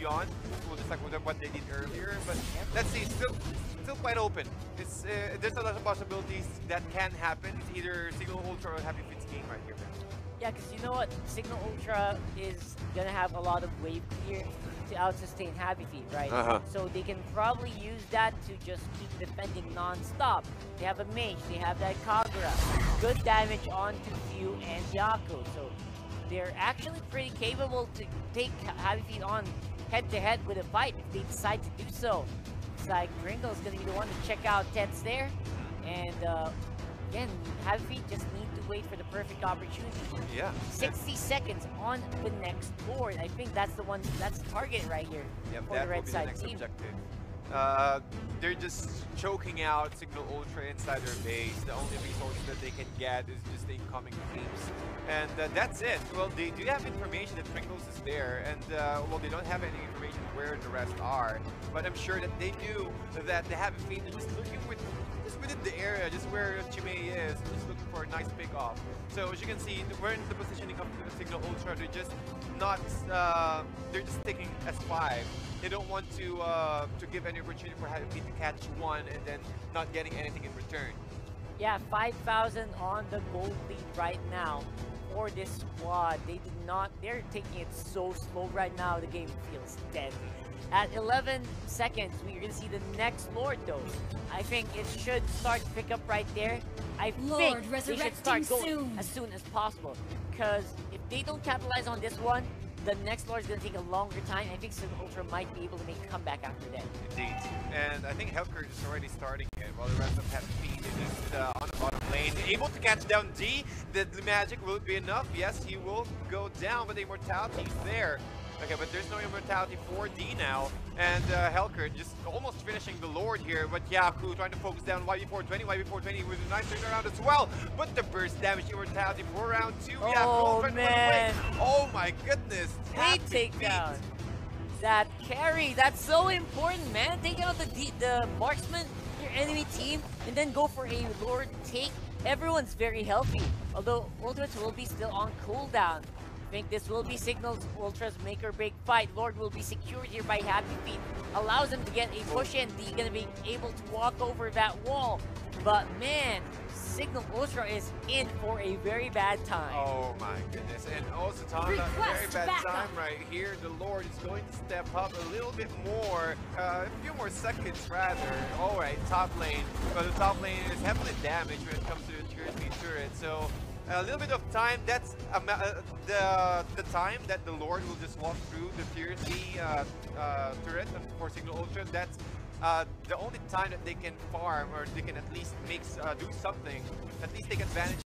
beyond, well, just like what they did earlier. But let's see, still quite open. It's there's a lot of possibilities that can happen. It's either Signal Ultra or Happy Feet's game right here, man. Yeah, because you know what? Signal Ultra is going to have a lot of wave clear to out-sustain Happy Feet, right? So they can probably use that to just keep defending non-stop. They have a Mage, they have that Kagura. Good damage onto Few and Yaku. So they're actually pretty capable to take Happy Feet on head-to-head with a fight if they decide to do so. It's like Gringo's going to be the one to check out Tets there. And again, Happy Feet just need to wait for the perfect opportunity. Yeah. 60 seconds on the next board. I think that's the one, that's the target right here for the red side team. Objective. They're just choking out Signal Ultra inside their base. The only resource that they can get is just the incoming creeps. And that's it. Well, they do have information that Pringles is there, and well, they don't have any information where the rest are. But I'm sure that they knew that they have a feat just looking just within the area, just where Chimei is, just looking for a nice pick off. So as you can see, we're in the positioning of the Signal Ultra. They're just not, they're just taking S5. They don't want to give any opportunity for Happy Feet to catch one and then not getting anything in return. Yeah, 5,000 on the gold lead right now for this squad. They did not, they're taking it so slow right now. The game feels dead. At 11 seconds, we're going to see the next Lord though. I think it should start to pick up right there. I think they should start going as soon as possible. Because if they don't capitalize on this one, the next Lord is going to take a longer time. I think Signal Ultra might be able to make a comeback after that. Indeed. And I think Helker is already starting it, while the rest of Happy Feet is just on the bottom lane. Able to catch down D. The magic will be enough. Yes, he will go down, but the immortality is there. Okay, but there's no immortality for D now. And Helker just almost finishing the Lord here, but Yaku trying to focus down YB420 with a nice turnaround as well. But the burst damage immortality for round 2. Oh, Yaku man. Oh my goodness. Great takedown. That carry, that's so important, man. Take out the marksman, your enemy team, and then go for a Lord take. Everyone's very healthy, although Ultimates will be still on cooldown. I think this will be Signal Ultra's make or break fight. Lord will be secured here by Happy Feet. Allows him to get a push in. He's gonna be able to walk over that wall. But man, Signal Ultra is in for a very bad time. Oh my goodness. And also talking about a very bad time right here. The Lord is going to step up a little bit more. A few more seconds rather. Alright, top lane. But the top lane is heavily damaged when it comes to the tier 3 turret. So a little bit of time, that's the time that the Lord will just walk through the tier 3 turret for Signal Ultra. That's the only time that they can farm, or they can at least do something, at least take advantage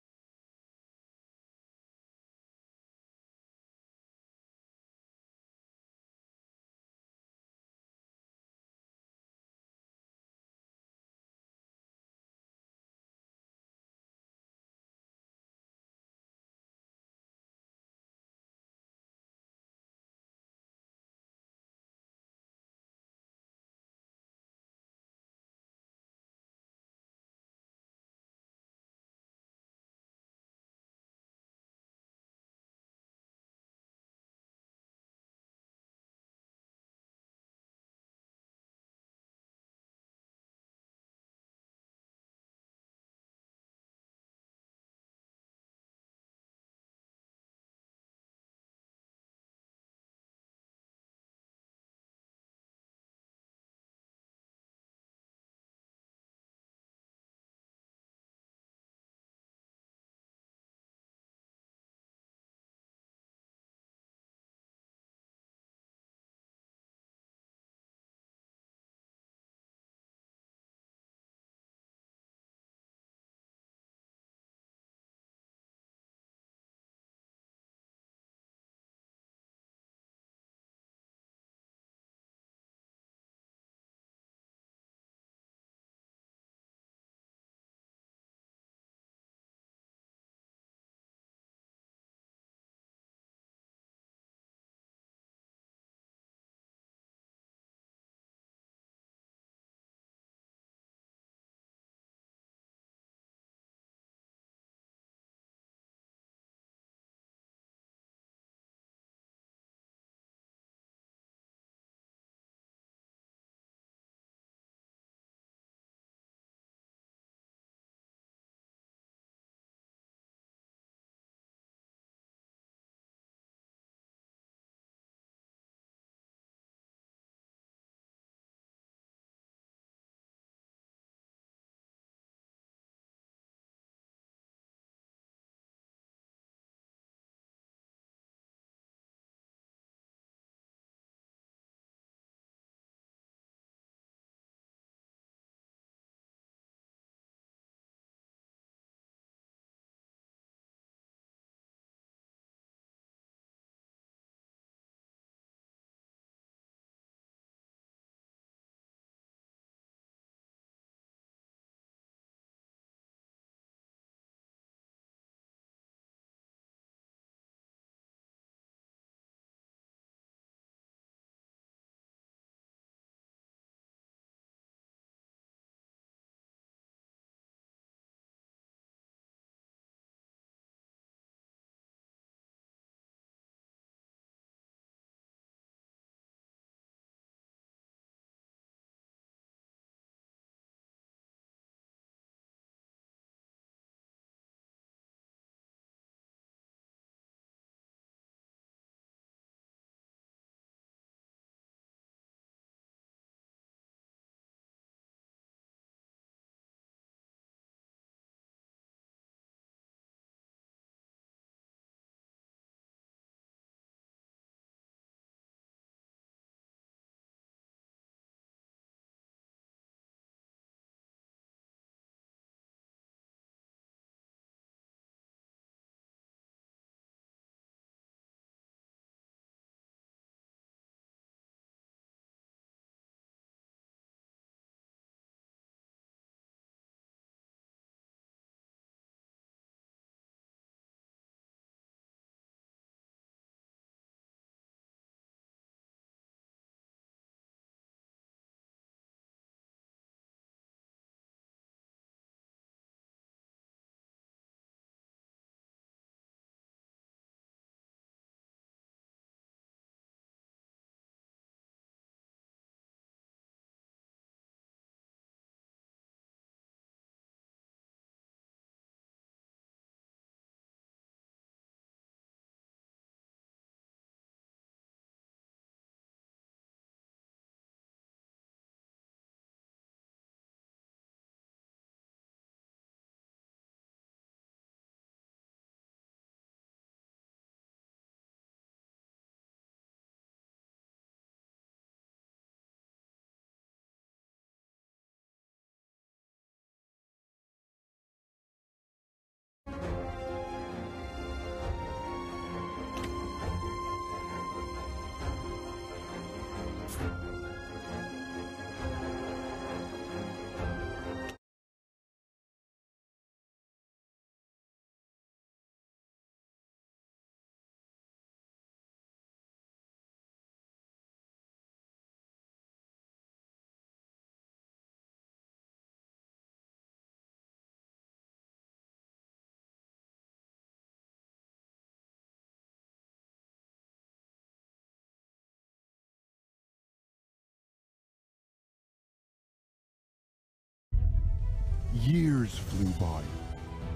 Years flew by,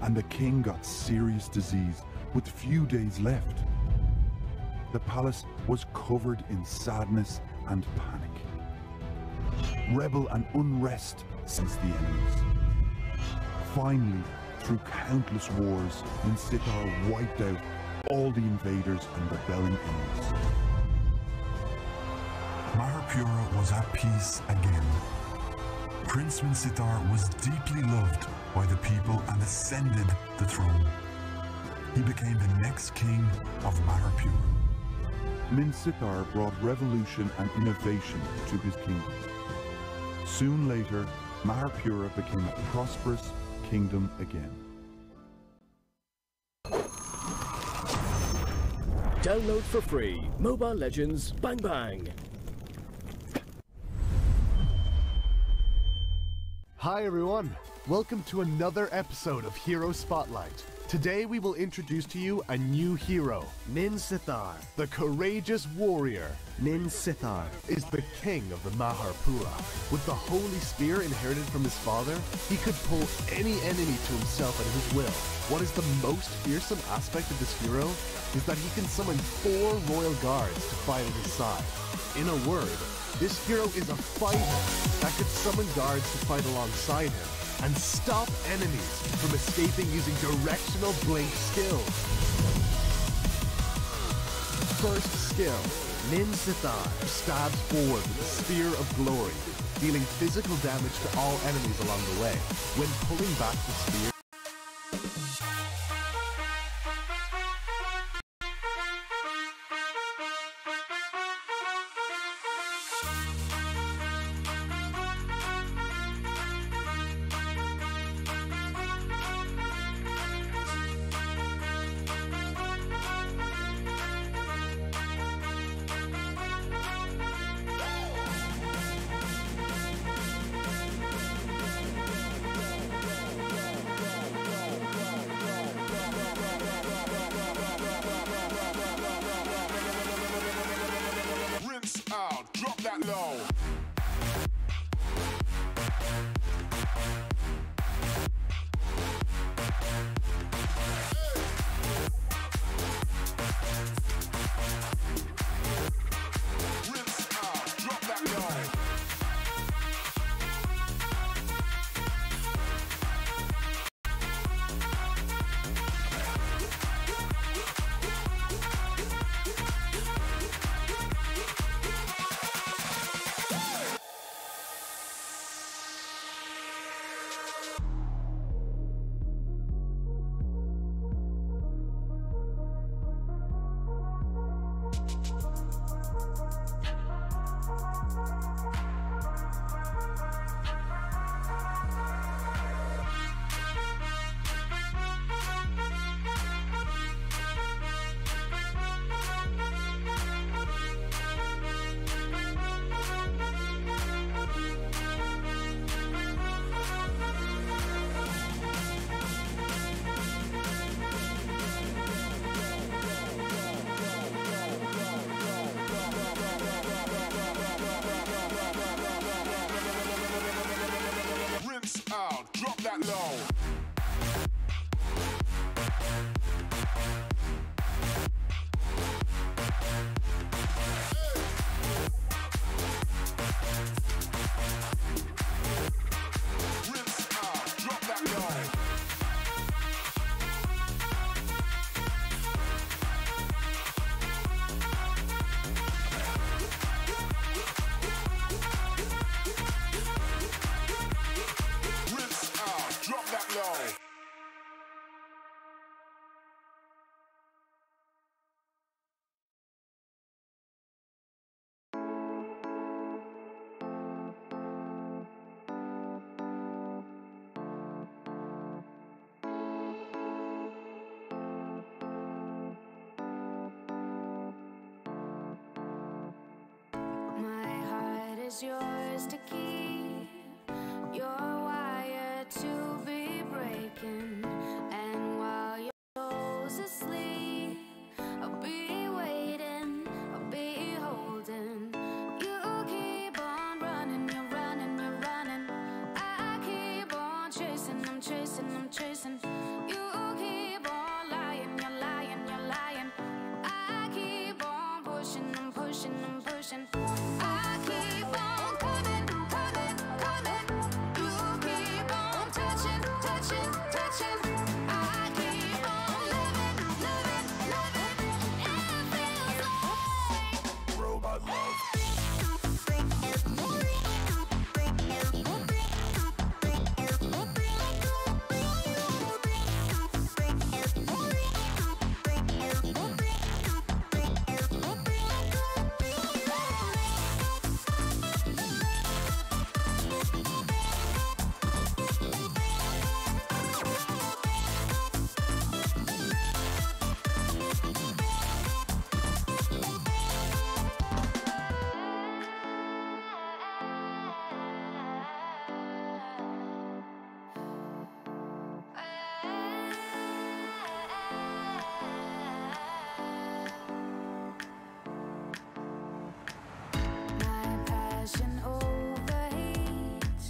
and the king got serious disease with few days left. The palace was covered in sadness and panic. Rebel and unrest sensed the enemies. Finally, through countless wars, Minsitar wiped out all the invaders and rebelling enemies. Maharpura was at peace again. Prince Minsitar was deeply loved by the people and ascended the throne. He became the next king of Maharpura. Minsitar brought revolution and innovation to his kingdom. Soon later, Maharpura became a prosperous kingdom again. Download for free Mobile Legends Bang Bang. Hi everyone, welcome to another episode of Hero Spotlight. Today we will introduce to you a new hero. Minsitar. The courageous warrior. Minsitar Is the king of the Maharpura. With the holy spear inherited from his father, he could pull any enemy to himself at his will. What is the most fearsome aspect of this hero is that he can summon 4 royal guards to fight at his side. In a word, this hero is a fighter that could summon guards to fight alongside him and stop enemies from escaping using directional blink skills. First skill, Minsitar stabs forward with the Spear of Glory, dealing physical damage to all enemies along the way. When pulling back the spear, Drop that low. Drop that low. is yours to keep. You're wired to be breaking, and while your soul's asleep, I'll be waiting, I'll be holding. You keep on running, you're running, you're running. I keep on chasing pushing. I keep on coming, coming, coming. You keep on touching, touching, touching. I keep on living, living, living. It feels like Robot love. my passion overheats.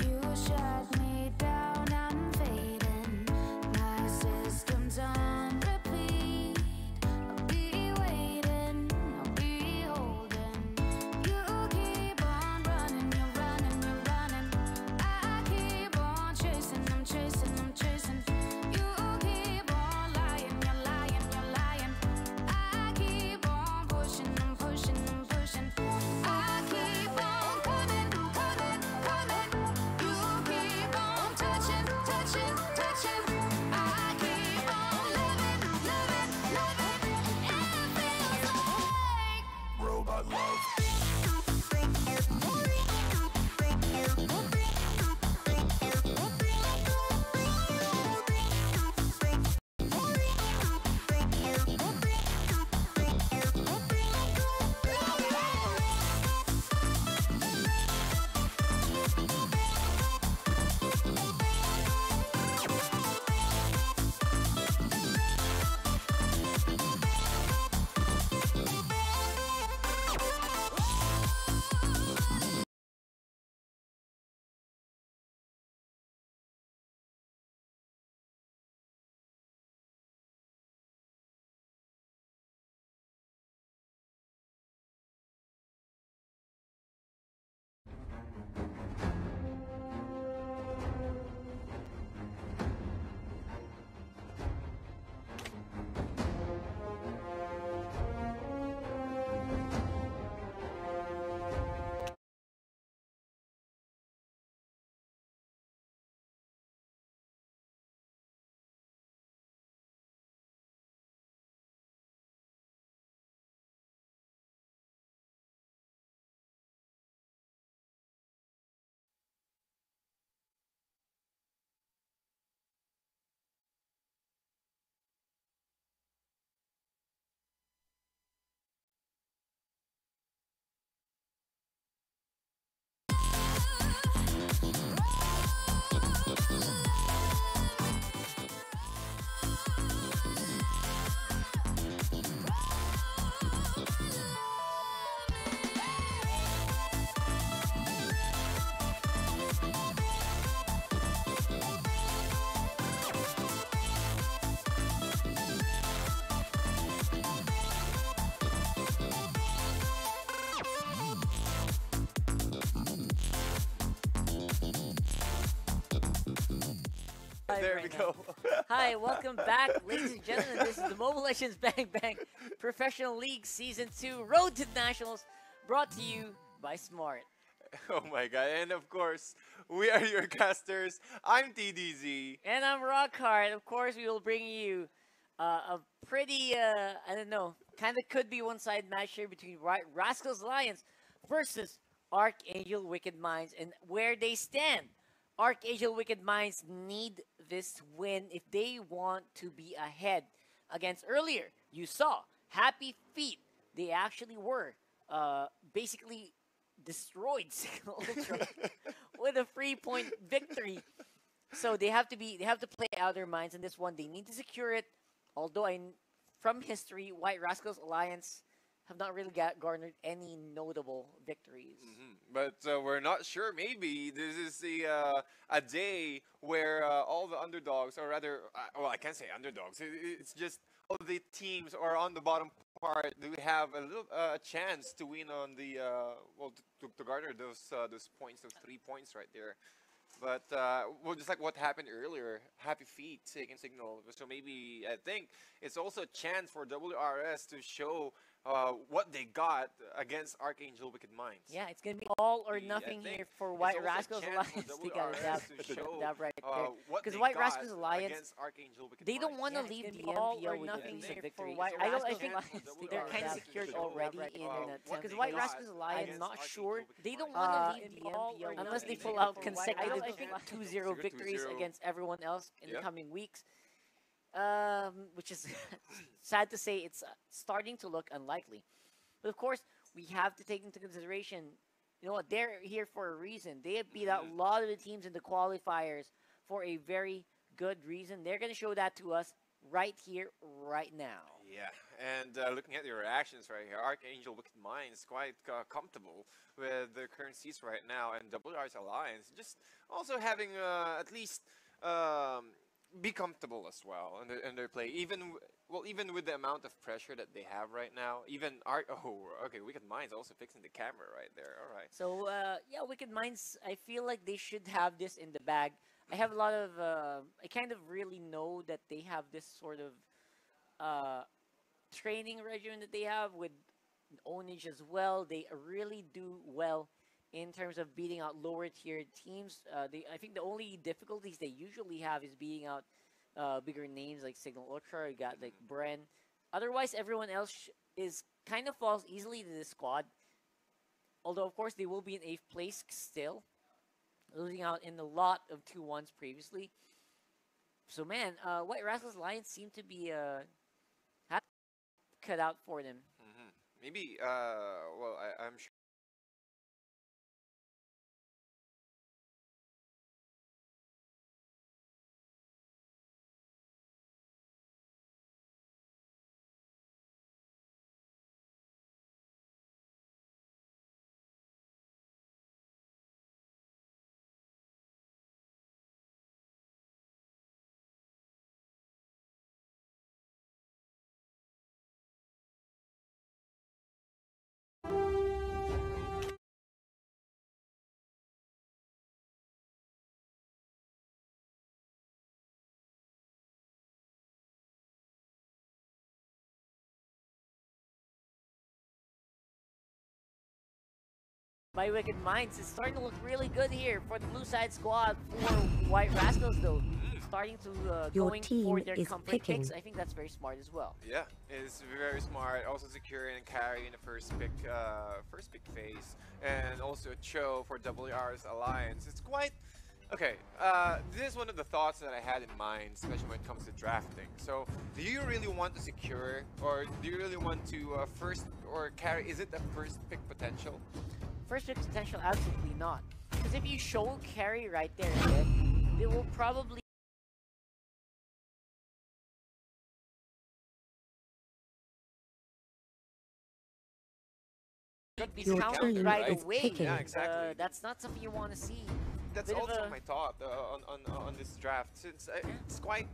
You shut me down, I'm fading. My system's on repeat. I'll be waiting, I'll be holding. You keep on running, you're running, you're running. I keep on chasing, I'm chasing, I'm chasing. You keep on lying, you're lying, you're lying. I keep on pushing, I'm pushing, I'm pushing. I keep on coming, coming, coming. You keep on touching, touching, touching. I keep on living, living, living. It feels like Robot love. There we right go. Hi, welcome back, ladies and gentlemen. This is the Mobile Legends Bang Bang Professional League Season 2 Road to Nationals, brought to you by Smart. Oh my god. And of course, we are your casters. I'm TDZ. And I'm Rockhard. Of course, we will bring you a pretty, I don't know, kind of could be one-side match here between Rascals Alliance versus Archangel Wicked Minds, and where they stand. Archangel Wicked Minds need this win if they want to be ahead. Against earlier, you saw Happy Feet. They actually were basically destroyed Signal Ultra with a 3-point victory. So they have to play out their minds in this one. They need to secure it. Although from history, White Rascals Alliance have not really garnered any notable victories. But we're not sure. Maybe this is a day where all the underdogs, or rather, well, I can't say underdogs. It's just all the teams are on the bottom part, do we have a little chance to win on the well to garner those points, those 3 points right there. But well, just like what happened earlier, Happy Feet taking signal. So maybe I think it's also a chance for WRS to show what they got against Archangel Wicked Minds. Yeah, it's gonna be all or Yeah, I nothing think here for it's White also a Rascals chance for Alliance to get a WRS dub, to show dub right there. what Because they White got Rascals Alliance, against Archangel Wicked they don't Minds. want to Yeah, leave it's the gonna be all or MPL with a nothing piece here of for victory. White I Rascals think Alliance to they're kind of WRS secured to show already in an what attempt. Because they White got Rascals Alliance, against not Archangel sure. Wicked They don't Minds. want to leave the MPL unless they pull out consecutive two-zero 2-0. victories against everyone else in the Yep. coming weeks. Which is sad to say, it's starting to look unlikely. But of course, we have to take into consideration, you know what, they're here for a reason. They have beat out a lot of the teams in the qualifiers for a very good reason. They're going to show that to us right here, right now. Yeah, and looking at the reactions right here, Archangel Wicked Minds quite comfortable with their current seats right now, and WR's Alliance just also having at least be comfortable as well in their play. Even even with the amount of pressure that they have right now, even Wicked Minds also fixing the camera right there. All right. So, yeah, Wicked Minds, I feel like they should have this in the bag. I have a lot of, I kind of really know that they have this sort of training regimen that they have with Onage as well. They really do well in terms of beating out lower tier teams. I think the only difficulties they usually have is beating out bigger names like Signal Ultra. You got like Bren. Otherwise, everyone else is kind of falls easily to this squad. Although, of course, they will be in 8th place still, losing out in a lot of 2-1s previously. So, man, White Rascals Alliance seem to be cut out for them. Maybe, well, I'm sure. By Wicked Minds, it's starting to look really good here for the blue side squad. For White Rascals, though, starting to Your going team for their is comfort picking. picks. I think that's very smart as well. Yeah, it's very smart. Also securing and carrying the first pick phase, and also Cho for WR's Alliance. It's quite okay. This is one of the thoughts that I had in mind, especially when it comes to drafting. So, do you really want to secure, or do you really want to first or carry? Is it a first pick potential? First pick potential, absolutely not. Because if you show carry right there, then they will probably be Your countered team right is away. picking. Yeah, exactly. That's not something you want to see. That's Bit of also a- my thought on this draft. Since it's quite,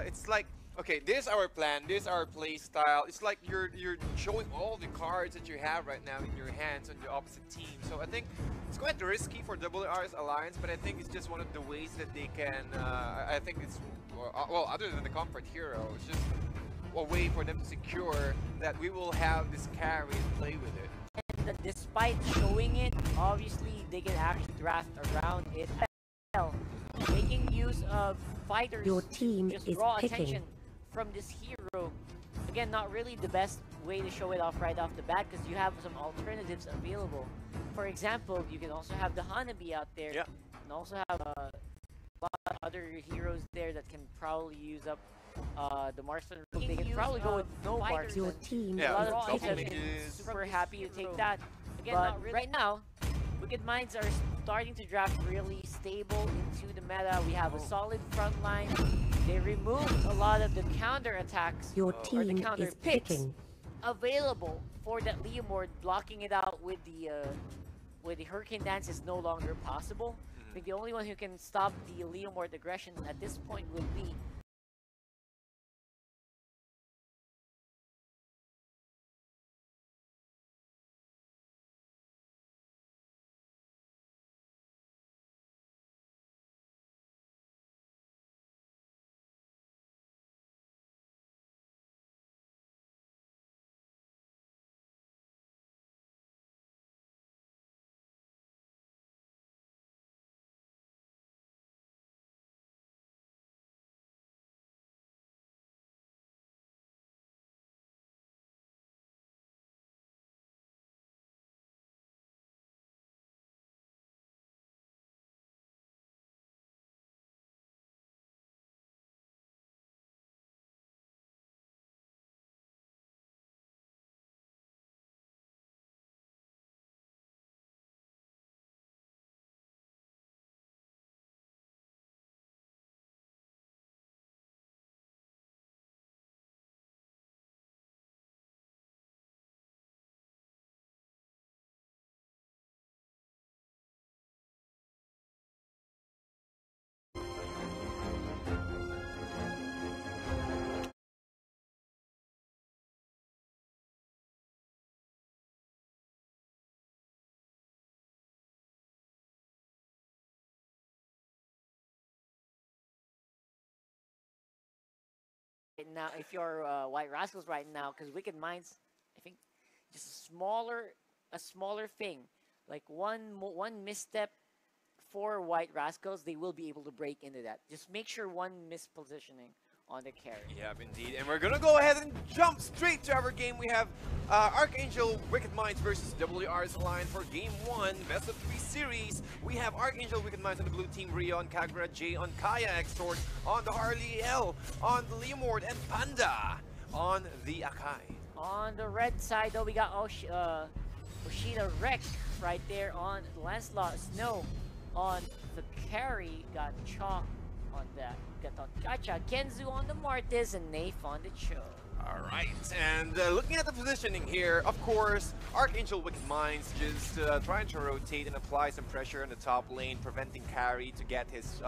it's like, okay, this is our plan, this is our play style. It's like you're showing all the cards that you have right now in your hands on the opposite team. So I think it's quite risky for WR's Alliance, but I think it's just one of the ways that they can. I think it's well, other than the comfort hero, it's just a way for them to secure that we will have this carry and play with it. That despite showing it, obviously they can actually draft around it well, making use of fighters. Your team just is draw picking. attention from this hero. Again, not really the best way to show it off right off the bat because you have some alternatives available. For example, you can also have the Hanabi out there, Yeah. and also have a lot of other heroes there that can probably use up the marksman. They can probably go with no marksman. Your team Yeah, A lot is of teams double have picking. been mages. super happy to take that. Again, But not really. Right now, Wicked Minds are starting to draft really stable into the meta. We have a solid front line. They removed a lot of the counter attacks Your or the team counter is picks picking. available for that Leomord. Blocking it out with the Hurricane Dance is no longer possible. I think the only one who can stop the Leomord aggression at this point will be now, if you're White Rascals right now, because Wicked Minds, I think, just a smaller thing, like one misstep for White Rascals, they will be able to break into that. Just make sure one mispositioning on the carry. Yeah, indeed. And we're gonna go ahead and jump straight to our game. We have Archangel Wicked Minds versus WR's Alliance for Game 1, Best of 3 series. We have Archangel Wicked Minds on the blue team, Rio on Kagura, Jay on Kaya, Extort on the Harley L, on the Leomord, and Panda on the Akai. On the red side, though, we got Oshida Wreck right there on Lancelot. Snow on the carry, got Chalk on that. Got on Chacha, Kenzu on the Martis, and Nafe on the Cho. Alright, and looking at the positioning here, of course, Archangel Wicked Minds just trying to rotate and apply some pressure in the top lane, preventing Carry to get his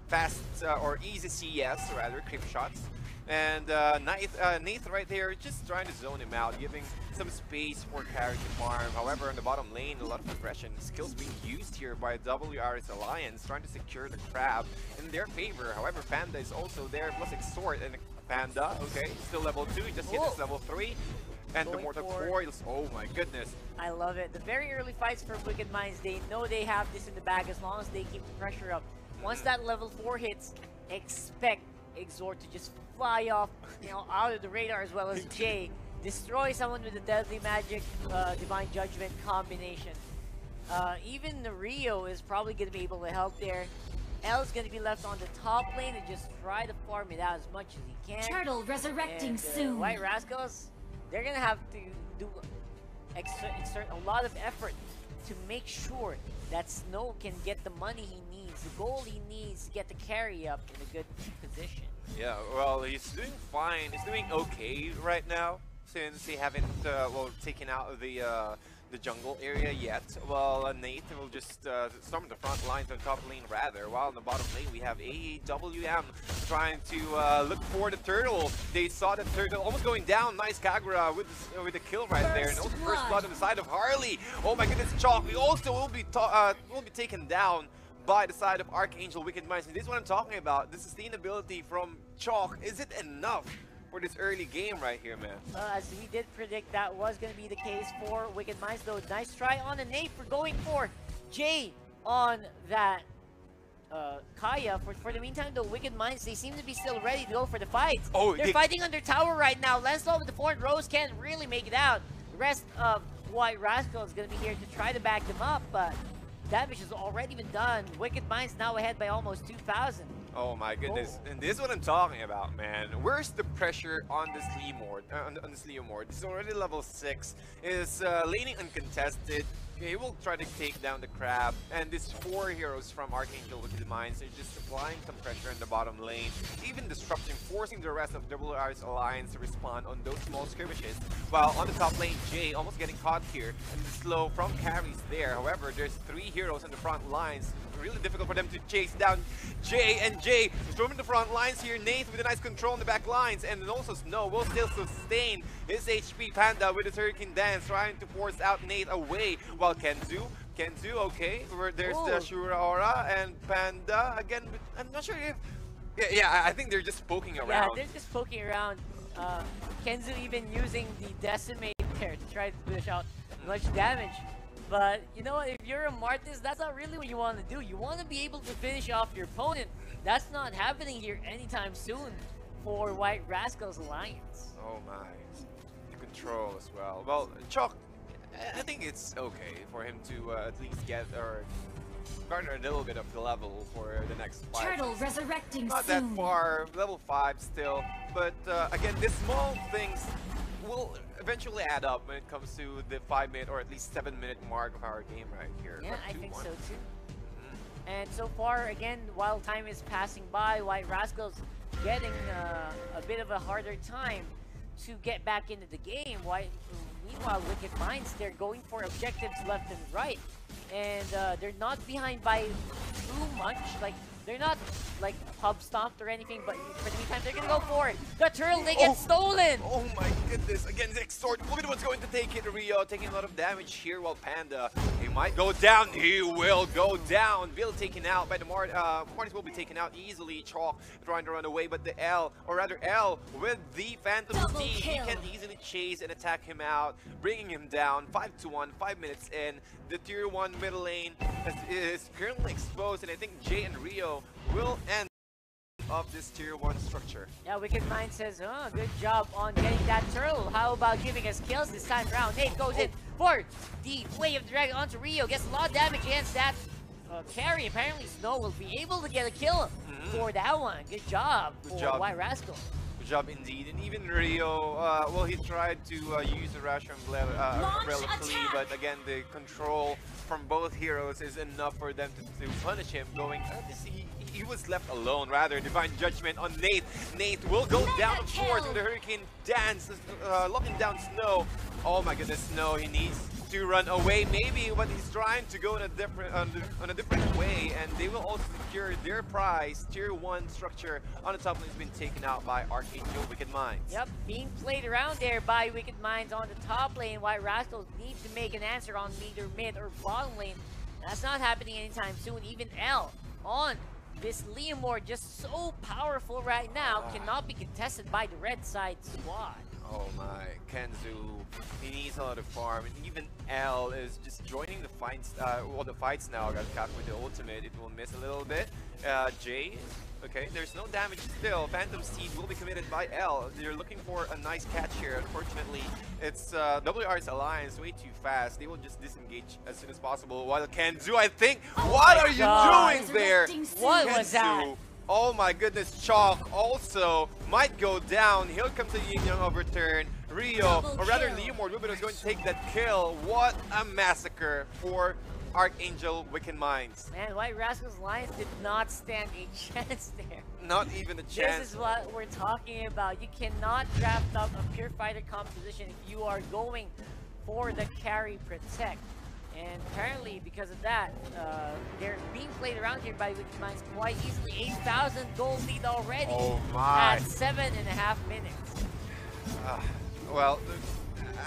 fast or easy CS, rather, creep shots. And Nath right there just trying to zone him out, giving some space for Carry to farm. However, in the bottom lane, a lot of aggression skills being used here by WR's Alliance, trying to secure the crab in their favor. However, Panda is also there, plus Extort, and Panda, okay, still level 2, just hit his level 3. And the Mortal Coils, oh my goodness. I love it. The very early fights for Wicked Minds, they know they have this in the bag as long as they keep the pressure up. Once that level 4 hits, expect Exort to just fly off, out of the radar, as well as Jay. Destroy someone with a Deadly Magic, Divine Judgment combination. Even the Rio is probably going to be able to help there. L's going to be left on the top lane and just try to farm it out as much as he can. Turtle resurrecting and, soon. White Rascals, they're going to have to exert a lot of effort to make sure that Snow can get the money he needs, the goal he needs to get the carry up in a good position. Yeah, well, he's doing fine. He's doing okay right now, since he haven't taken out the jungle area yet. Well, Nate will just storm the front lines on top lane rather, while in the bottom lane we have AWM trying to look for the turtle. They saw the turtle almost going down. Nice Kagura with the kill right there, and also first blood on the side of Harley. Oh my goodness, Chalk. We also will be taken down by the side of Archangel Wicked Minds. And this is what I'm talking about. The sustainability from Chalk. Is it enough for this early game right here, man? As we did predict, that was going to be the case for Wicked Minds, though. Nice try on the Nate for going for Jay on that Kaya. For the meantime, though, Wicked Minds, they seem to be still ready to go for the fight. Oh, they're fighting under tower right now. Lancelot with the forward Rose can't really make it out. The rest of White Rascal is going to be here to try to back them up, but damage has already been done. Wicked Minds now ahead by almost 2,000. Oh my goodness, and this is what I'm talking about, man. Where's the pressure on this Leomord? It's already level 6, is laning uncontested. He will try to take down the crab, and these 4 heroes from Archangel Wicked Minds are just applying some pressure in the bottom lane, even disrupting, forcing the rest of WR's Alliance to respond on those small skirmishes. While on the top lane, Jay almost getting caught here, and the slow from carries there. However, there's 3 heroes on the front lines. Really difficult for them to chase down Jay, and Jay storming the front lines here. Nate with a nice control on the back lines, and then also Snow will still sustain his HP. Panda with his Hurricane Dance trying to force out Nate away, while Kenzu, okay, there's the Shura Aura, and Panda again. I'm not sure if I think they're just poking around. Yeah, they're just poking around. Kenzu even using the Decimate there to try to push out much damage. But you know what, if you're a Martis, that's not really what you want to do. You want to be able to finish off your opponent. That's not happening here anytime soon for White Rascals Alliance. Oh my. The control as well. Well, Chalk, I think it's okay for him to at least get or garner a little bit of the level for the next fight. Turtle resurrecting Not soon. that far, level 5 still. But again, these small things will eventually add up when it comes to the 5-minute or at least 7-minute mark of our game right here. Yeah, I think so too. And so far, again, while time is passing by, White Rascals getting a bit of a harder time to get back into the game. Meanwhile, Wicked Minds, they're going for objectives left and right. And they're not behind by too much. Like, They're not like hub stomped or anything, but for the meantime, they're gonna go for it. The turtle, they get stolen! Oh my goodness, again, the Extort. Look at what's going to take it, Rio, taking a lot of damage here, while Panda, he might go down. He will go down. Bill taken out by the Martis will be taken out easily. Chalk trying to run away, but the L, or rather L, with the Phantom Steed, he can easily chase and attack him out, bringing him down. 5-1, 5 minutes in. The tier 1 middle lane is currently exposed, and I think Jay and Rio will end of this tier 1 structure. Yeah, Wicked Mind says, oh, good job on getting that turtle. How about giving us kills this time around? Nate goes in for the Way of the Dragon onto Rio. Gets a lot of damage against that carry. Apparently Snow will be able to get a kill for that one. Good job for White Rascal. Good job indeed. And even Rio, well, he tried to use the Rush Umbrella Flea, but again, the control from both heroes is enough for them to punish him. Going, he was left alone, rather. Divine Judgment on Nate. Nate will go down, of course, with the Hurricane Dance, locking down Snow. Oh my goodness, Snow, he needs to run away maybe, but he's trying to go in a different way, and they will also secure their prize. Tier 1 structure on the top lane has been taken out by Archangel Wicked Minds. Yep, being played around there by Wicked Minds on the top lane. White Rascals need to make an answer on either mid or bottom lane. That's not happening anytime soon. Even L on this Leomord, just so powerful right now, cannot be contested by the red side squad. Oh my, Kenzu, he needs a lot of farm, and even L is just joining the fights. Well, the fights now. Got caught with the ultimate. It will miss a little bit. Jay, okay, there's no damage still. Phantom Steed will be committed by L. They're looking for a nice catch here. Unfortunately, it's WR's alliance way too fast. They will just disengage as soon as possible. While Kenzu, I think, what are you doing there? What was that? Oh my goodness, Chalk also might go down. He'll come to the Yin Yang overturn. Rio, or rather Leomord, Ruben is going to take that kill. What a massacre for Archangel Wicked Minds. Man, White Rascals Alliance did not stand a chance there. Not even a chance. This is what we're talking about. You cannot draft up a pure fighter composition if you are going for the carry protect. And apparently, because of that, they're being played around here by Wicked Minds quite easily. 8,000 gold lead already at 7.5 minutes. Well,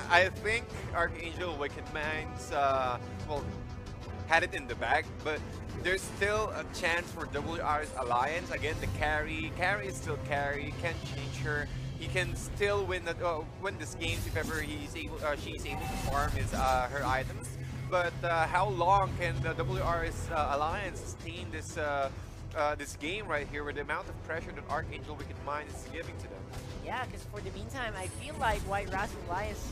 I think Archangel Wicked Minds, well, had it in the bag, but there's still a chance for WR's alliance. Again, the carry is still carry. Can't change her. He can still win this game if ever she's able to farm her items. But how long can the WR's alliance sustain this this game right here with the amount of pressure that Archangel Wicked Mind is giving to them? Yeah, because for the meantime, I feel like White Rascal Alliance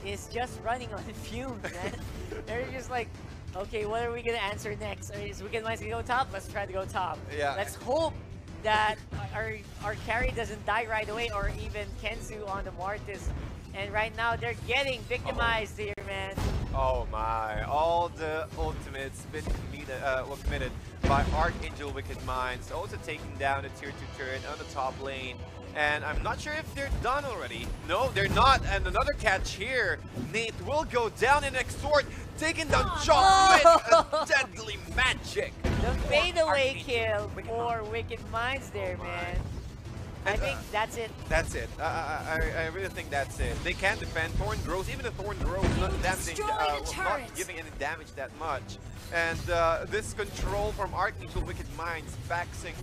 is just running on fumes, man. They're just like, okay, what are we gonna answer next? Is Wicked Minds gonna go top? Let's try to go top. Yeah. Let's hope that our carry doesn't die right away, or even Kenzu on the Mortis. And right now they're getting victimized here, man. Oh my! All the ultimates been committed by Archangel Wicked Minds. Also taking down the tier 2 turret on the top lane. And I'm not sure if they're done already. No, they're not. And another catch here. Nate will go down in Extort, taking down Chalk with a deadly magic. The fadeaway kill for Wicked Minds there, man. I think that's it. That's it. I really think that's it. They can defend. Thorn grows. Even the Thorn grows not damaging, not giving any damage that much. And this control from Archangel Wicked Minds boxing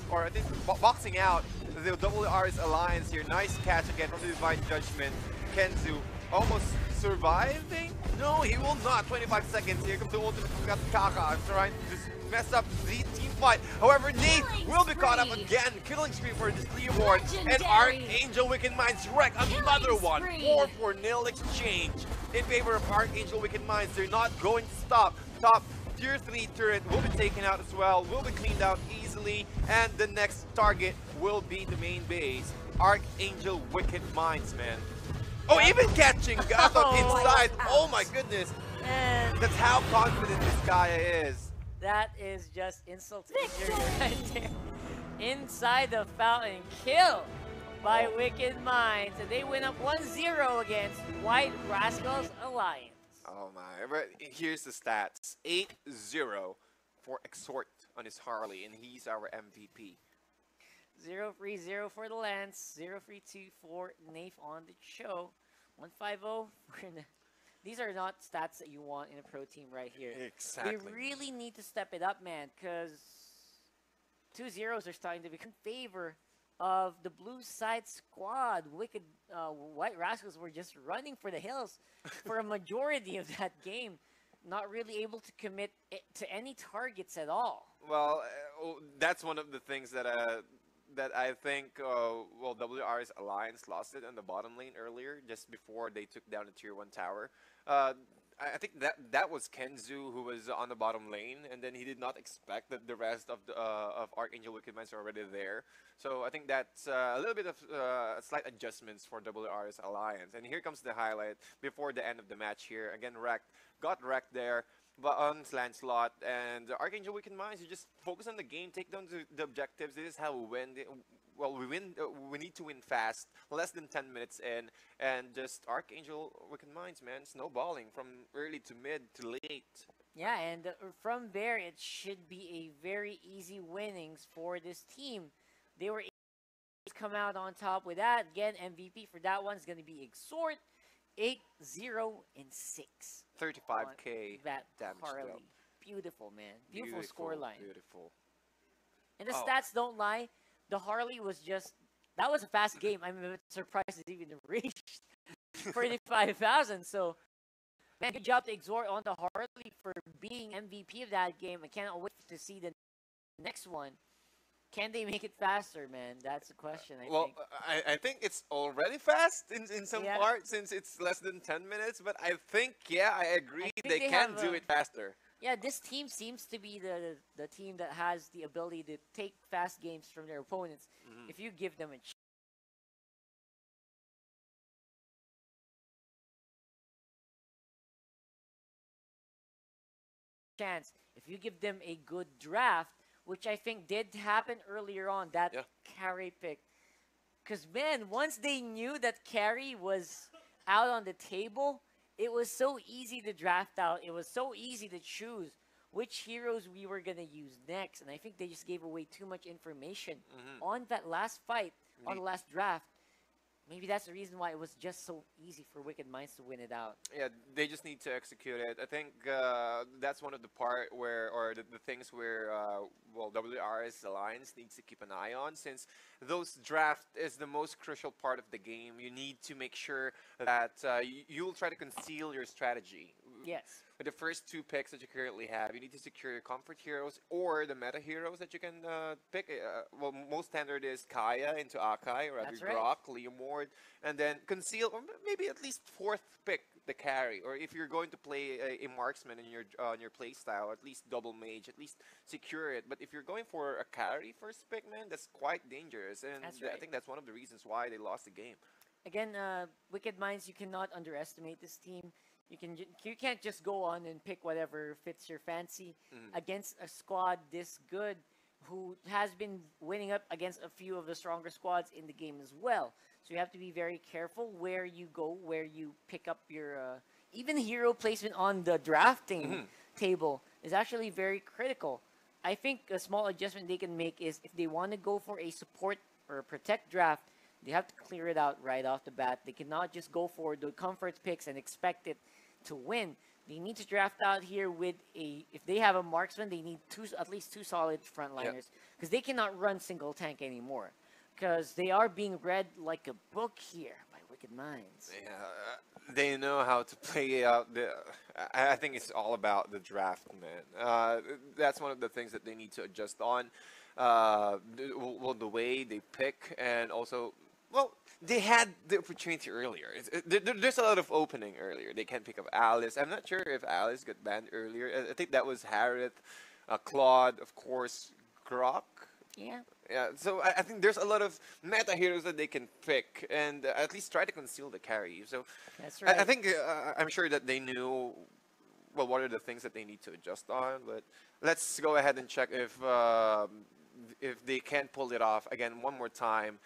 out the WR's alliance here. Nice catch again from the Divine Judgment. Kenzu almost surviving? No, he will not. 25 seconds. Here comes the ultimate from Kaka. Trying to just mess up the team fight. However, Nate will be caught up again. Killing spree for this Leomord. And Archangel Wicked Minds wreck another one. 4-4-0 exchange in favor of Archangel Wicked Minds. They're not going to stop. Top tier 3 turret will be taken out as well. Will be cleaned out easily. And the next target will be the main base. Archangel Wicked Minds, man. Oh, even catching Gatot inside. Oh my goodness. And that's how confident this guy is. That is just insulting right there. Inside the fountain, kill by Wicked Minds. And they win up 1-0 against White Rascals Alliance. Oh my, but here's the stats. 8-0 for Extort. on his Harley, and he's our MVP. 0-3-0 for the Lance, 0-3-2 for Nafe on the show, 150 for these are not stats that you want in a pro team right here. Exactly. They really need to step it up, man, because 2 zeros are starting to become in favor of the blue side squad. Wicked White Rascals were just running for the hills for a majority of that game, not really able to commit to any targets at all. Well, that's one of the things that I think, well, WR's Alliance lost it in the bottom lane earlier, just before they took down the Tier 1 tower. I think that was Kenzu who was on the bottom lane, and then he did not expect that the rest of Archangel Wicked Minds are already there. So I think that's a little bit of slight adjustments for WR's Alliance. And here comes the highlight before the end of the match here. Again, got wrecked there. But on Lancelot and Archangel Wicked Minds, you just focus on the game, take down the objectives. This is how we win. Well, we win. We need to win fast, less than 10 minutes in, and just Archangel Wicked Minds, man, snowballing from early to mid to late. Yeah, and from there, it should be a very easy winnings for this team. They were able to come out on top with that. Again, MVP for that one is going to be Exhort, 8-0 and 6. 35k that damage Harley. dealt. Beautiful, man. Beautiful scoreline. Beautiful. And the stats don't lie. The Harley was just, that was a fast game. I'm surprised it even reached 45,000. So, man, good job to Exhort on the Harley for being MVP of that game. I cannot wait to see the next one. Can they make it faster, man? That's the question, I think. I think it's already fast in some part since it's less than 10 minutes. But I think, yeah, I agree. They can do it faster. Yeah, this team seems to be the team that has the ability to take fast games from their opponents if you give them a chance. If you give them a good draft, which I think did happen earlier on, that carry pick. Because, man, once they knew that carry was out on the table, it was so easy to draft out. It was so easy to choose which heroes we were going to use next. And I think they just gave away too much information on that last fight, on the last draft. Maybe that's the reason why it was just so easy for Wicked Minds to win it out. Yeah, they just need to execute it. I think that's one of the part where, or the things where, well, WR's Alliance needs to keep an eye on, since those draft is the most crucial part of the game. You need to make sure that you'll try to conceal your strategy. Yes. With the first 2 picks that you currently have, you need to secure your comfort heroes or the meta heroes that you can pick. Well, most standard is Kaya into Akai, or rather Grok, Leomord, and then conceal, or maybe at least 4th pick the carry. Or if you're going to play a marksman in your play style, at least double mage, at least secure it. But if you're going for a carry first pick, man, that's quite dangerous, and I think that's one of the reasons why they lost the game. Again, Wicked Minds, you cannot underestimate this team. You can't just go on and pick whatever fits your fancy against a squad this good, who has been winning up against a few of the stronger squads in the game as well. So you have to be very careful where you go, where you pick up your even hero placement on the drafting table is actually very critical. I think a small adjustment they can make is if they want to go for a support or a protect draft, they have to clear it out right off the bat. They cannot just go for the comfort picks and expect it to win. They need to draft out here with if they have a marksman, they need at least 2 solid frontliners, because they cannot run single tank anymore, because they are being read like a book here by Wicked Minds. Yeah, they know how to play out I think it's all about the draft, man. That's one of the things that they need to adjust on. The way they pick, and also, well, they had the opportunity earlier. There's a lot of opening earlier. They can pick up Alice. I'm not sure if Alice got banned earlier. I think that was Harith, Claude, of course, Grok. Yeah. Yeah, so I think there's a lot of meta heroes that they can pick and at least try to conceal the carry. So that's right. I think I'm sure that they knew, well, what are the things that they need to adjust on. But let's go ahead and check if they can pull it off again one more time.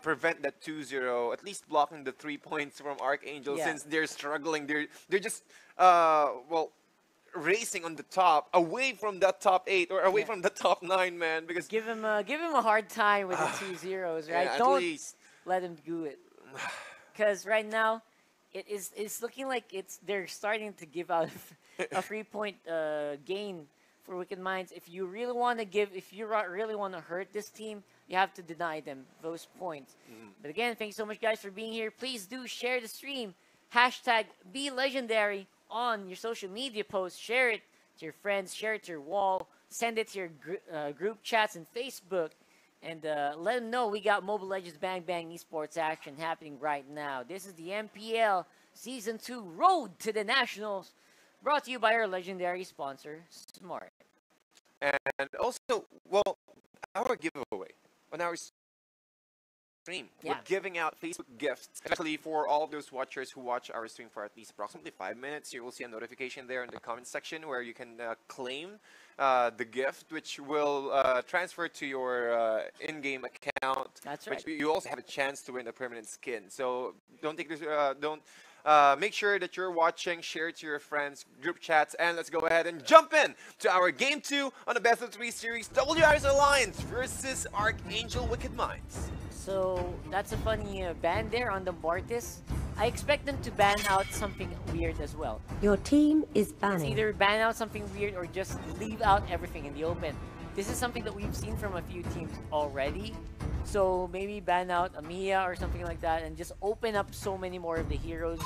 Prevent that 2-0, at least blocking the 3 points from Archangel, since they're struggling. They're just well, racing on the top, away from that top 8 or away from the top 9, man. Because give him a hard time with the 2 zeros, right? yeah, Don't least. let him do it. Because right now, it's looking like they're starting to give out a 3-point gain for Wicked Minds. If you really want to hurt this team, you have to deny them those points. But again, thanks so much, guys, for being here. Please do share the stream. Hashtag #BeLegendary on your social media posts. Share it to your friends. Share it to your wall. Send it to your group chats and Facebook. And let them know we got Mobile Legends Bang Bang Esports action happening right now. This is the MPL Season 2 Road to the Nationals, brought to you by our legendary sponsor, Smart. And also, well, our giveaway on our stream. Yeah. We're giving out Facebook gifts, especially for all those watchers who watch our stream for at least approximately 5 minutes. You will see a notification there in the comment section where you can claim the gift, which will transfer to your in-game account. That's right. Which you also have a chance to win a permanent skin. So don't take this. Make sure that you're watching, share it to your friends, group chats, and let's go ahead and jump in to our Game 2 on the Best of 3 series, WR's Alliance versus Archangel Wicked Minds. So that's a funny ban there on the Mortis. I expect them to ban out something weird as well. Your team is It's banning. either ban out something weird or just leave out everything in the open. This is something that we've seen from a few teams already. So maybe ban out Amiya or something like that and just open up so many more of the heroes.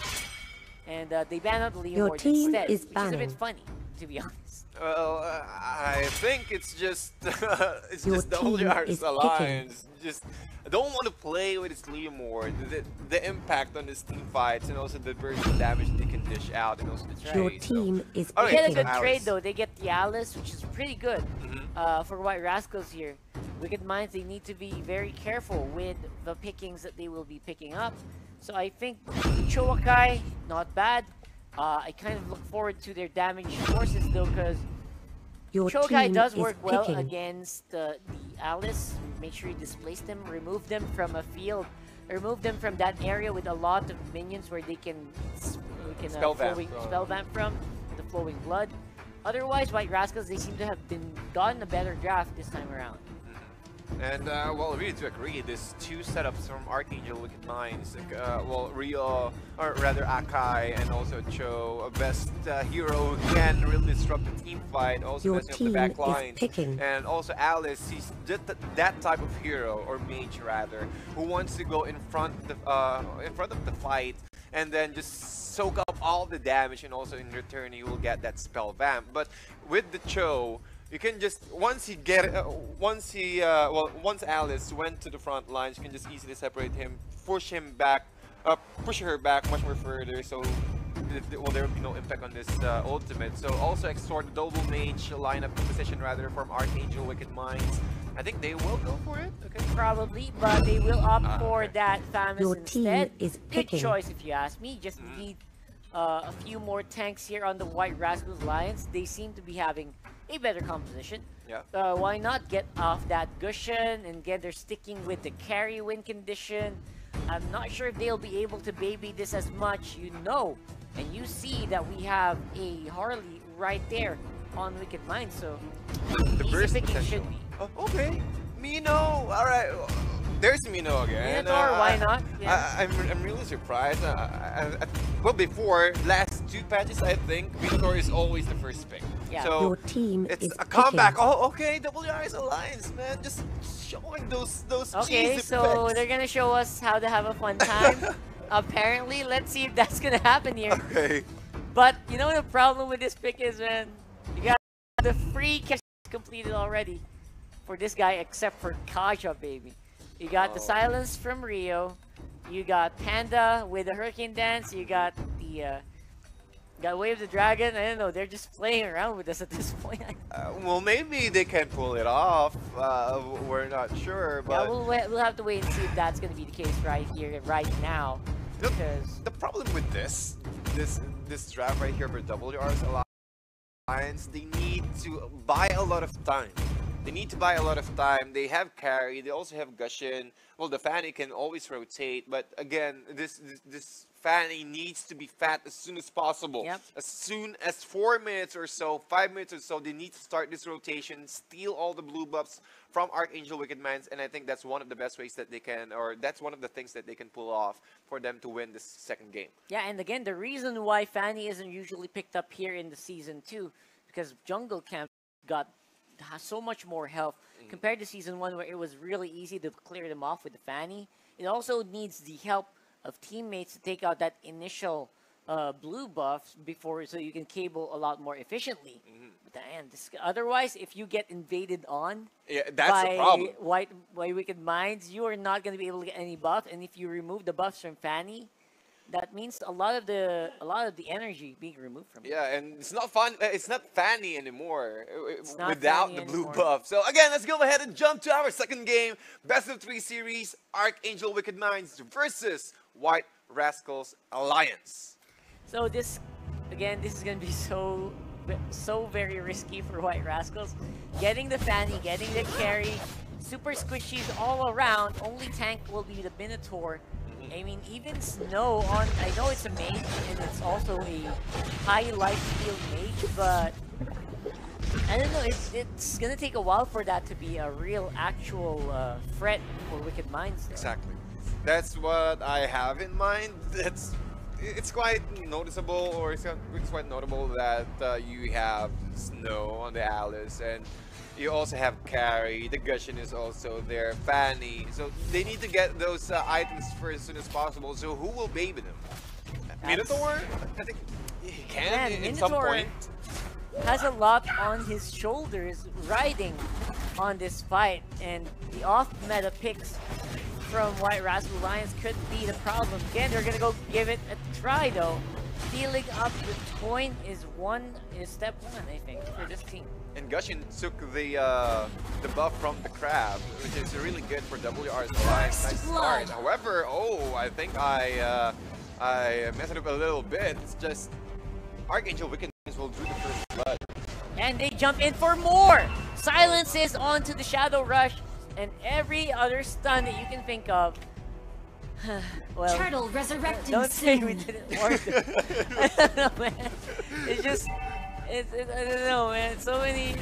And they ban out Your Leomord team instead, is which is a banning. bit funny, to be honest. Well, I think it's just Your just team WR's is Alliance. Just I don't want to play with its Leomord. The impact on this team fights and also the versus damage they can dish out and also the Your trade. team is Okay, They get a picking. good trade though. They get the Alice, which is pretty good for White Rascals here. Wicked Minds, they need to be very careful with the pickings that they will be picking up. So I think Chowakai, not bad. I kind of look forward to their damage forces though, because Your Chowakai team does is work well picking. against the Alice. Make sure you displace them, remove them from a field, remove them from that area with a lot of minions where they can Spell vamp spell vamp from the flowing blood. Otherwise, White Rascals, they seem to have gotten a better draft this time around. And well, really to agree, these two setups from Archangel Wicked Minds, well, Rio, or rather Akai, and also Cho, a best hero who can really disrupt the team fight, also Your messing up the team back is lines. picking. And also Alice, he's just that type of hero, or mage rather, who wants to go in front of the fight and then just soak up all the damage, and also in return you will get that spell vamp. But with the Cho, you can just once Alice went to the front lines, you can just easily separate him, push her back much more further. So well, there will be no impact on this ultimate. So also extort the double mage lineup composition rather from Archangel Wicked Minds. I think they will go for it. Okay. Probably, but they will opt for okay. that Famous Your instead. team is Good picking. choice if you ask me. Just need a few more tanks here on the White Rascals Alliance. They seem to be having a better composition. Yeah. Why not get off that Gushen, and again they're sticking with the carry win condition. I'm not sure if they'll be able to baby this as much, and you see that we have a Harley right there on Wicked Minds, so The easy burst picking potential. should be. Oh, okay. Mino. All right. There's Mino again. Minotaur, why not? Yeah. I'm really surprised. Well, before last 2 patches, I think Minotaur is always the first pick. Yeah. So Your team it's is a comeback. picking. Oh, okay. WR's Alliance, man. Just showing those Okay, cheesy so picks. they're gonna show us how to have a fun time. Apparently, let's see if that's gonna happen here. Okay. But you know the problem with this pick is, man, you got the free cash completed already for this guy, except for Kaja, baby. You got the silence from Rio. You got Panda with the Hurricane Dance. You got the got Wave the Dragon. I don't know. They're just playing around with us at this point. Well, maybe they can pull it off. We're not sure, but Yeah, we'll have to wait and see if that's gonna be the case right here, right now. Because the problem with this draft right here for WR's Alliance, they need to buy a lot of time. They have carry. They also have Gushin. Well, the Fanny can always rotate, but again, this Fanny needs to be fat as soon as possible. Yep. As soon as 4 minutes or so, 5 minutes or so, they need to start this rotation, steal all the blue buffs from Archangel Wicked Minds, and I think that's one of the best ways that they can, or that's one of the things that they can pull off for them to win this second game. Yeah, and again, the reason why Fanny isn't usually picked up here in the Season 2, because Jungle Camp has so much more health compared to Season 1, where it was really easy to clear them off with the Fanny. It also needs the help of teammates to take out that initial blue buffs before, so you can cable a lot more efficiently. But otherwise, if you get invaded on that's by the problem. White Wicked Minds, you are not going to be able to get any buff. And if you remove the buffs from Fanny, that means a lot of the energy being removed from it. Yeah, and it's not fun. It's not Fanny anymore not without Fanny the blue anymore. buff. So again, let's go ahead and jump to our second game. Best of 3 series, Archangel Wicked Minds versus White Rascals Alliance. So this is going to be so very risky for White Rascals. Getting the Fanny, getting the carry, super squishies all around. Only tank will be the Minotaur. I mean, even Snow on, I know it's a mage, and it's also a high life steal mage, but I don't know, it's gonna take a while for that to be a real, actual threat for Wicked Minds. Though. Exactly. That's what I have in mind. It's quite noticeable, or it's quite notable that you have Snow on the Alice, and you also have Carry, the Gushin is also there, Fanny. So they need to get those items for as soon as possible. So who will baby them? Minotaur? I think he can in some point. Has a lot on his shoulders riding on this fight, and the off-meta picks from White Rascal Alliance could be the problem. Again, they're gonna go give it a try though. Stealing up the coin is step one, I think, for this team. And Gushin took the buff from the crab, which is really good for WR's Alliance. Nice start. However, I think I messed it up a little bit. It's just Archangel Wicked Minds will do the first blood. And they jump in for more! Silences onto the Shadow Rush and every other stun that you can think of. Well, Turtle resurrecting don't say soon. we didn't work. I don't know, man. It's just, I don't know, man. So many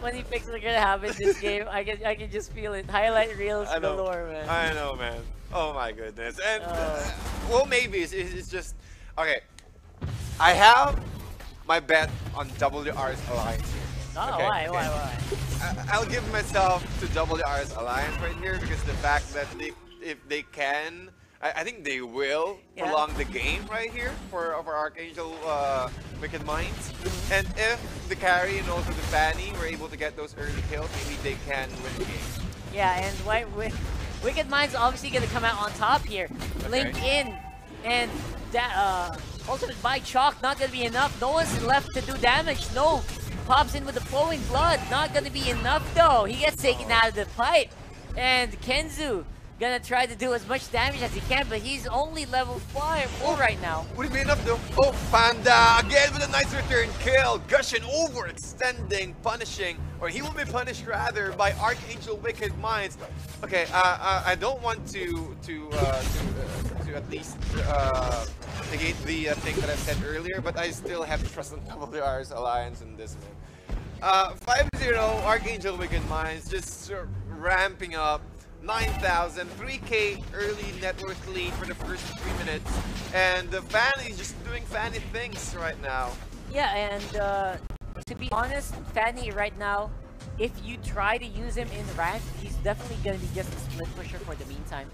funny picks are gonna happen this game. I can just feel it. Highlight reels galore, man. I know, man. Oh my goodness. And well, maybe it's just okay. I have my bet on WR's Alliance here. Oh, okay, why? I'll give myself to WR's Alliance right here because the fact that if they can, I think they will prolong the game right here for Archangel Wicked Minds. And if the carry and also the Fanny were able to get those early kills, maybe they can win the game. Yeah, and Wicked Minds obviously gonna come out on top here. Link in, and that ultimate by Chalk not gonna be enough. No one's left to do damage. No. Pops in with the flowing blood, not gonna be enough though. He gets taken out of the fight, and Kenzu gonna try to do as much damage as he can, but he's only level 4 right now. Would it be enough though? Oh, Panda again with a nice return kill. Gushin overextending, punishing, or he will be punished rather by Archangel Wicked Minds. Okay, I don't want to at least negate the thing that I said earlier, but I still have trust in WR's Alliance in this man. 5-0 Archangel Wicked Minds just ramping up. 9,000, 3K early net worth lead for the first 3 minutes, and the Fanny's just doing Fanny things right now. Yeah, and to be honest, Fanny right now, if you try to use him in rank, he's definitely going to be just a split pusher for the meantime.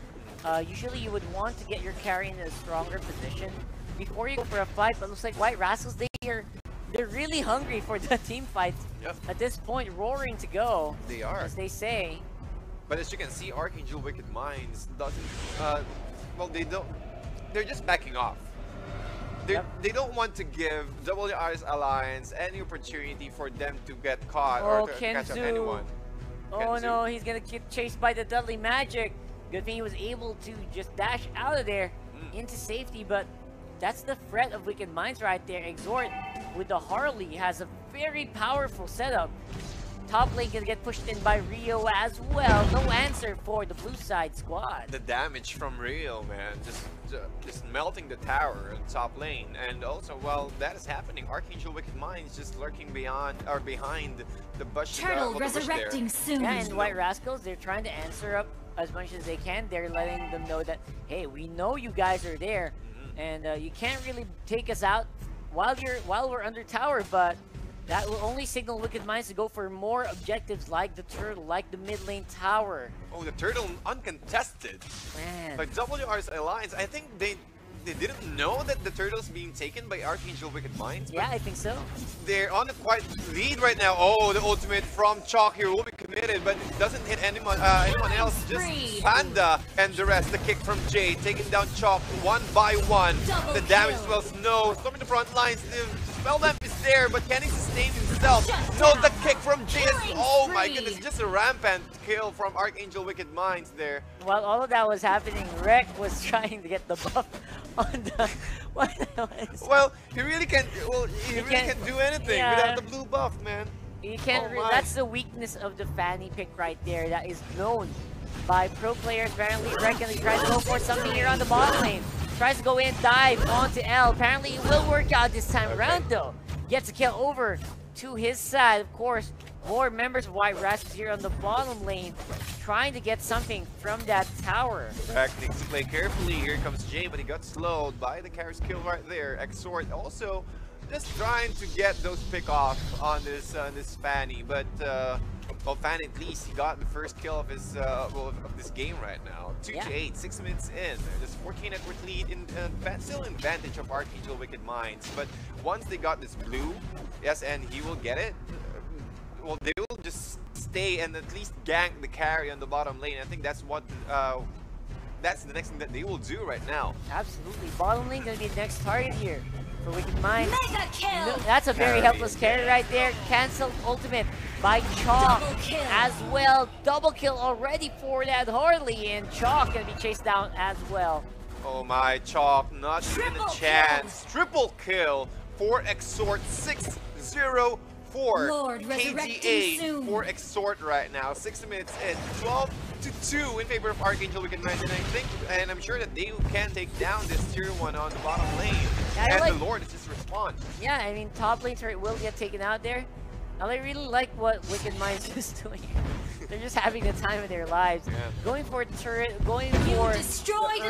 Usually you would want to get your carry in a stronger position before you go for a fight, but it looks like White Rascals, they're really hungry for the team fight. Yep. At this point, roaring to go. They are. As they say. But as you can see, Archangel Wicked Minds doesn't, well, they're just backing off. They don't want to give WR's Alliance any opportunity for them to get caught or to catch up anyone. Oh Kenzu. no, he's gonna get chased by the Deadly Magic. Good thing he was able to just dash out of there into safety, but that's the threat of Wicked Minds right there. Exhort with the Harley has a very powerful setup. Top lane gonna get pushed in by Rio as well. No answer for the blue side squad. The damage from Rio, man, just melting the tower in top lane, and also while that is happening, Archangel Wicked Minds just lurking behind the bush. Turtle resurrecting soon. Yeah, and White Rascals, they're trying to answer up as much as they can. They're letting them know that, hey, we know you guys are there, and you can't really take us out while we're under tower, but that will only signal Wicked Minds to go for more objectives like the turtle, like the mid lane tower. Oh, the turtle uncontested. Man. By WR's alliance, I think they didn't know that the turtle's being taken by Archangel Wicked Minds. Yeah, I think so. They're on a quite lead right now. Oh, the ultimate from Chalk here will be committed, but it doesn't hit anyone else. Just Panda and the rest. The kick from Jay, taking down Chalk one by one. The damage as well. Snow storming the front lines. The spell lamp is there, but can he sustain himself? No, the kick from Jay is, oh my goodness, just a rampant kill from Archangel Wicked Minds there. While all of that was happening, Rek was trying to get the buff on the. Well, he really can't. Well, he really can't do anything without the blue buff, man. You can't. That's the weakness of the Fanny pick right there. That is known by pro players. Apparently, Rek and he tries to go for something here on the bottom lane. Tries to go in, dive onto L. Apparently, it will work out this time around though. Gets a kill over to his side. Of course, more members of White Rascals here on the bottom lane, trying to get something from that tower. Rek needs to play carefully. Here comes Jay, but he got slowed by the Kara's kill right there. Exort also just trying to get those pick off on this Fanny, but well, Fanny at least he got the first kill of his of this game right now. 2-8, 6 minutes in. There's 14 network lead, still in advantage of Archangel Wicked Minds. But once they got this blue, yes, and he will get it. Well, they will just stay and at least gank the carry on the bottom lane. I think that's what that's the next thing that they will do right now. Absolutely, bottom lane gonna be the next target here for Wicked Minds. Mega kill. No, that's a very helpless carry right there. Cancelled ultimate by Chalk as well. Double kill already for that Harley, and Chalk gonna be chased down as well. Oh my, Chalk, not even a chance. Triple kill for Exort 6-0. Lord, KDA for Exort right now. 6 minutes in, 12-2 in favor of Archangel Wicked Minds, and I think, and I'm sure that they can take down this tier 1 on the bottom lane. Yeah, and the Lord is just respond. Yeah, I mean, top lane turret will get taken out there. And I really like what Wicked Minds is doing. They're just having the time of their lives. Yeah. Going for a turret, going for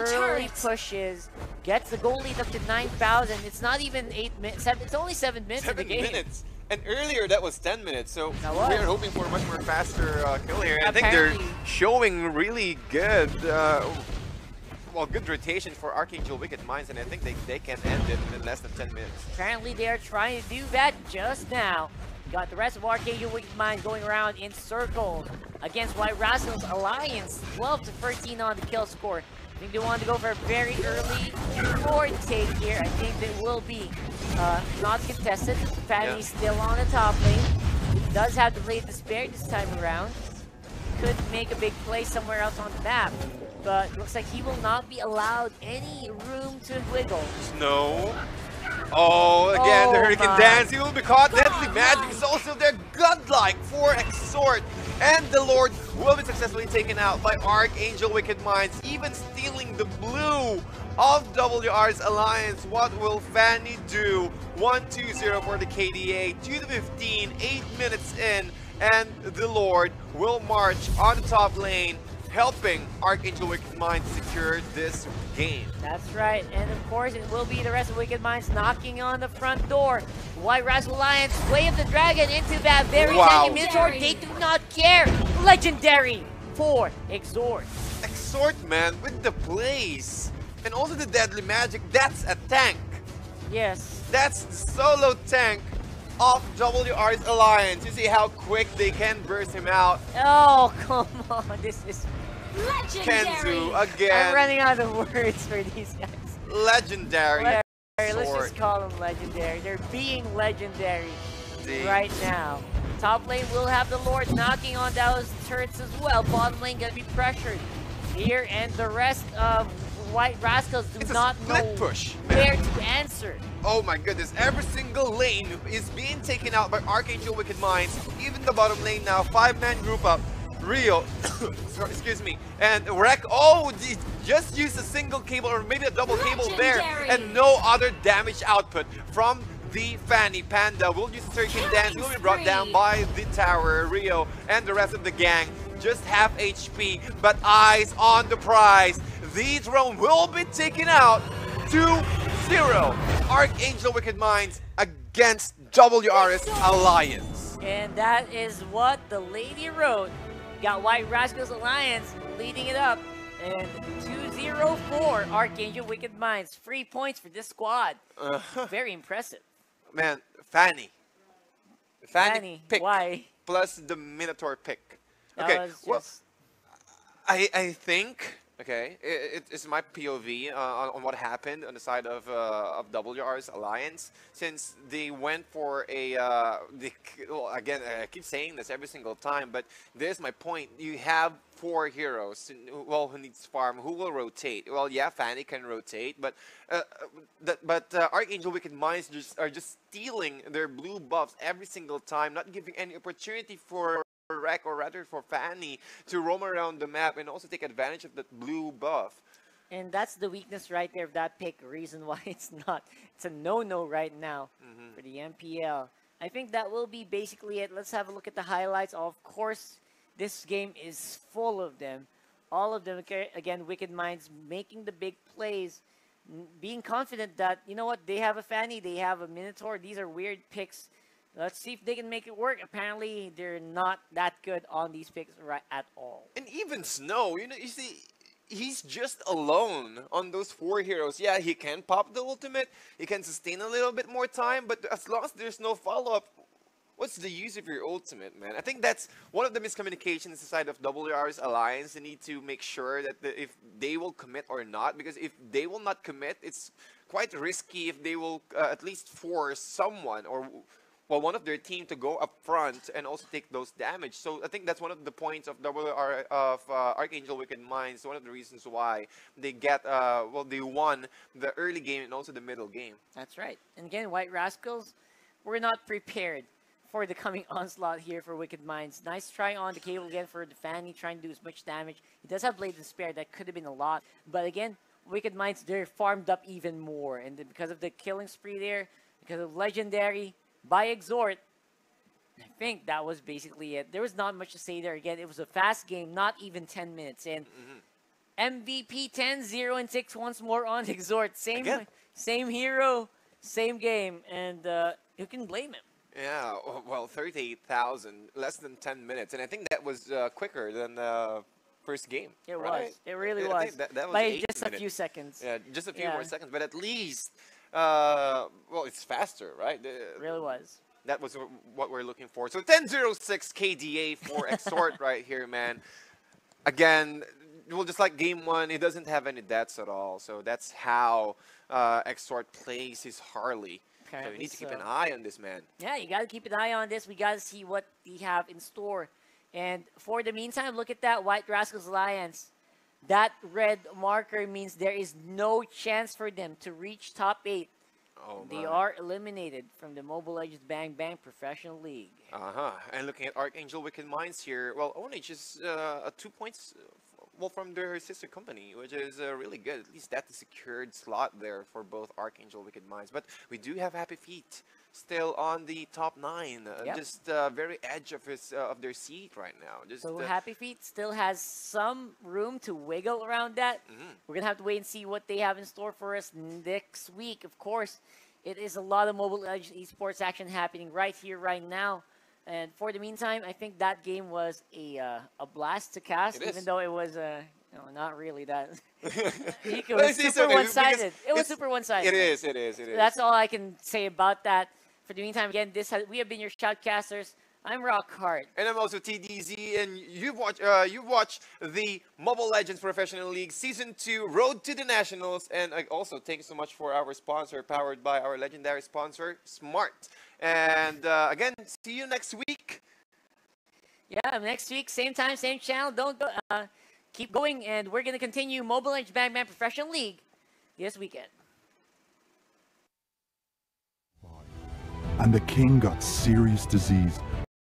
early pushes, gets the goal lead up to 9,000. It's not even 8 minutes, it's only 7 minutes of the game. 7 minutes. And earlier that was 10 minutes, so we are hoping for a much more faster kill here. And I think they're showing really good, well, good rotation for Archangel Wicked Minds, and I think they can end it in less than 10 minutes. Apparently they are trying to do that just now. Got the rest of Archangel Wicked Minds going around in circles against White Rascals Alliance. 12-13 on the kill score. I think they want to go for a very early board take here. I think they will be not contested. Fanny's still on the top lane. He does have the blade to spare this time around. Could make a big play somewhere else on the map. But looks like he will not be allowed any room to wiggle. Snow. Oh, again, the Hurricane Dance. He will be caught. Deadly Magic is also there. Godlike for Exort. And the Lord will be successfully taken out by Archangel Wicked Minds, even stealing the blue of WR's alliance. What will Fanny do? 1-2-0 for the KDA, 2-15, 8 minutes in, and the Lord will march on the top lane, helping Archangel Wicked Minds secure this game. That's right, and of course it will be the rest of Wicked Minds knocking on the front door. White Rascal Alliance, Way of the Dragon into that very tiny mid-sword. They do not care. Legendary for Exort. Exort, man, with the plays. And also the Deadly Magic, that's a tank. Yes. That's the solo tank of WR's alliance. You see how quick they can burst him out. Oh, come on. This is legendary. Kenzu again. I'm running out of words for these guys. Legendary. Let's just call them legendary. They're being legendary right now. Top lane will have the Lord knocking on those turrets as well. Bottom lane gonna be pressured here, and the rest of White Rascals do not know where to answer. Oh my goodness, every single lane is being taken out by Archangel Wicked Minds. Even the bottom lane now, 5-man group up. Rio, sorry, excuse me, and Wreck, oh, just used a single cable or maybe a double cable there, and no other damage output from the Fanny. Panda will use the Turkey Dance, will be brought down by the tower. Rio and the rest of the gang just half HP, but eyes on the prize. The throne will be taken out 2-0. Archangel Wicked Minds against WRS Alliance. And that is what the lady wrote. Got White Rascals Alliance leading it up. And 2-0 for Archangel Wicked Minds. 3 points for this squad. Very impressive. Man, Fanny pick. Why? Plus the Minotaur pick. Okay, well, I think, okay, it's my POV on what happened on the side of WR's Alliance, since they went for a, well, again, I keep saying this every single time, but there's my point. You have 4 heroes, well, who needs farm, who will rotate. Well, yeah, Fanny can rotate, but Archangel Wicked Minds are just stealing their blue buffs every single time, not giving any opportunity for Wreck, or rather for Fanny, to roam around the map and also take advantage of that blue buff. And that's the weakness right there of that pick. Reason why it's a no-no right now for the MPL. I think that will be basically it. Let's have a look at the highlights. Of course, this game is full of them. All of them, again, Wicked Minds making the big plays, being confident that, you know what, they have a Fanny, they have a Minotaur. These are weird picks. Let's see if they can make it work. Apparently, they're not that good on these picks right at all. And even Snow, you see, he's just alone on those 4 heroes. Yeah, he can pop the ultimate, he can sustain a little bit more time, but as long as there's no follow-up, what's the use of your ultimate, man? I think that's one of the miscommunications inside of WR's Alliance. They need to make sure that if they will commit or not, because if they will not commit, it's quite risky if they will at least force someone or one of their team to go up front and also take those damage. So I think that's one of the points of Archangel Wicked Minds. One of the reasons why they get they won the early game and also the middle game. That's right. And again, White Rascals, we're not prepared for the coming onslaught here for Wicked Minds. Nice try on the cable again for the Fanny, trying to do as much damage. He does have Blade of Despair. That could have been a lot. But again, Wicked Minds, they're farmed up even more. And because of the killing spree there, because of Legendary by Exhort, I think that was basically it. There was not much to say there. Again, it was a fast game, not even 10 minutes. And MVP 10-0-6 once more on Exhort. Same hero, same game. And who can blame him? Yeah, well, 38,000, less than 10 minutes. And I think that was quicker than the first game. It right? was. It really was. That was by just a few seconds. Yeah, just a few more seconds. But at least, well, it's faster, right? It really was. That was what we're looking for. So 10-0-6 KDA for Exhort right here, man. Again, well, just like game 1, it doesn't have any deaths at all. So that's how Exhort plays his Harley. So you need to keep an eye on this, man. Yeah, you got to keep an eye on this. We got to see what we have in store. And for the meantime, look at that White Rascals Alliance. That red marker means there is no chance for them to reach top 8. Oh, they are eliminated from the Mobile Legends Bang Bang Professional League. And looking at Archangel Wicked Minds here, well, ONH is 2 points from their sister company, which is really good. At least that's a secured slot there for both Archangel Wicked Minds. But we do have Happy Feet still on the top 9, just very edge of their seat right now. So Happy Feet still has some room to wiggle around that. We're gonna have to wait and see what they have in store for us next week. Of course, it is a lot of Mobile Legends esports action happening right here, right now. And for the meantime, I think that game was a blast to cast, even though it was not really that. It was super one-sided. It was super one-sided. It is. That's all I can say about that. For the meantime, again, we have been your Shoutcasters. I'm Rockhart. And I'm also TDZ, and you've watched the Mobile Legends Professional League Season 2 Road to the Nationals. And also, thank you so much for our sponsor, powered by our legendary sponsor, Smart. And again, see you next week. Yeah, next week, same time, same channel. Don't go. keep going, and we're going to continue Mobile Legends Bang Professional League this weekend. And the king got serious disease